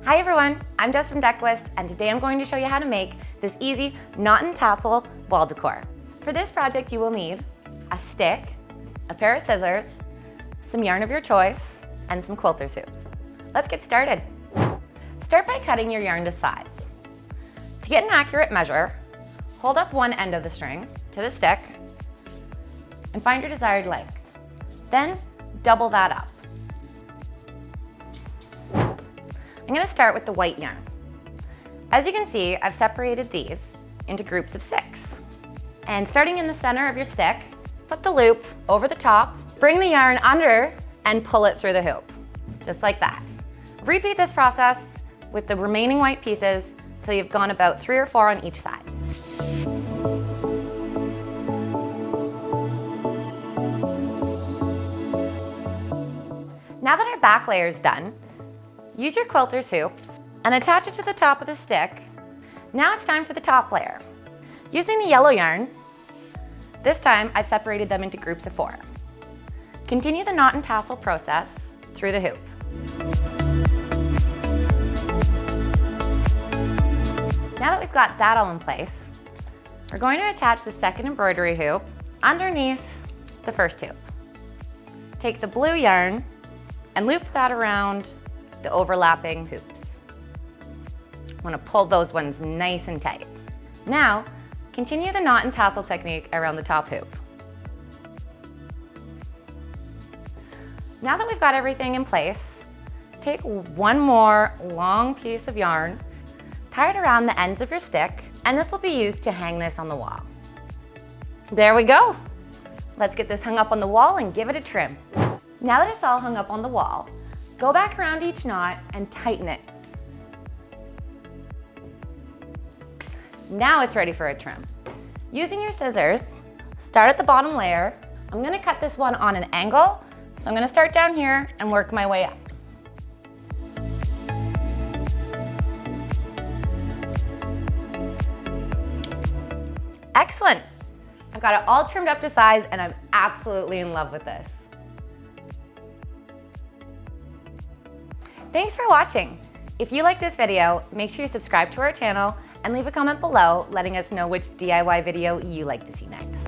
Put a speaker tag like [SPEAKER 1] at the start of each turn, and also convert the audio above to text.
[SPEAKER 1] Hi everyone, I'm Jess from Decoist, and today I'm going to show you how to make this easy knot and tassel wall decor. For this project you will need a stick, a pair of scissors, some yarn of your choice, and some quilter's hoops. Let's get started. Start by cutting your yarn to size. To get an accurate measure, hold up one end of the string to the stick and find your desired length. Then double that up. I'm going to start with the white yarn. As you can see, I've separated these into groups of 6. And starting in the center of your stick, put the loop over the top, bring the yarn under, and pull it through the hoop, just like that. Repeat this process with the remaining white pieces till you've gone about 3 or 4 on each side. Now that our back layer is done, use your quilter's hoop and attach it to the top of the stick. Now it's time for the top layer. Using the yellow yarn, this time I've separated them into groups of 4. Continue the knot and tassel process through the hoop. Now that we've got that all in place, we're going to attach the second embroidery hoop underneath the first hoop. Take the blue yarn and loop that around the overlapping hoops. I want to pull those ones nice and tight. Now, continue the knot and tassel technique around the top hoop. Now that we've got everything in place, take one more long piece of yarn, tie it around the ends of your stick, and this will be used to hang this on the wall. There we go. Let's get this hung up on the wall and give it a trim. Now that it's all hung up on the wall, go back around each knot and tighten it. Now it's ready for a trim. Using your scissors, start at the bottom layer. I'm going to cut this one on an angle, so I'm going to start down here and work my way up. Excellent! I've got it all trimmed up to size and I'm absolutely in love with this. Thanks for watching. If you like this video, make sure you subscribe to our channel and leave a comment below letting us know which DIY video you like to see next.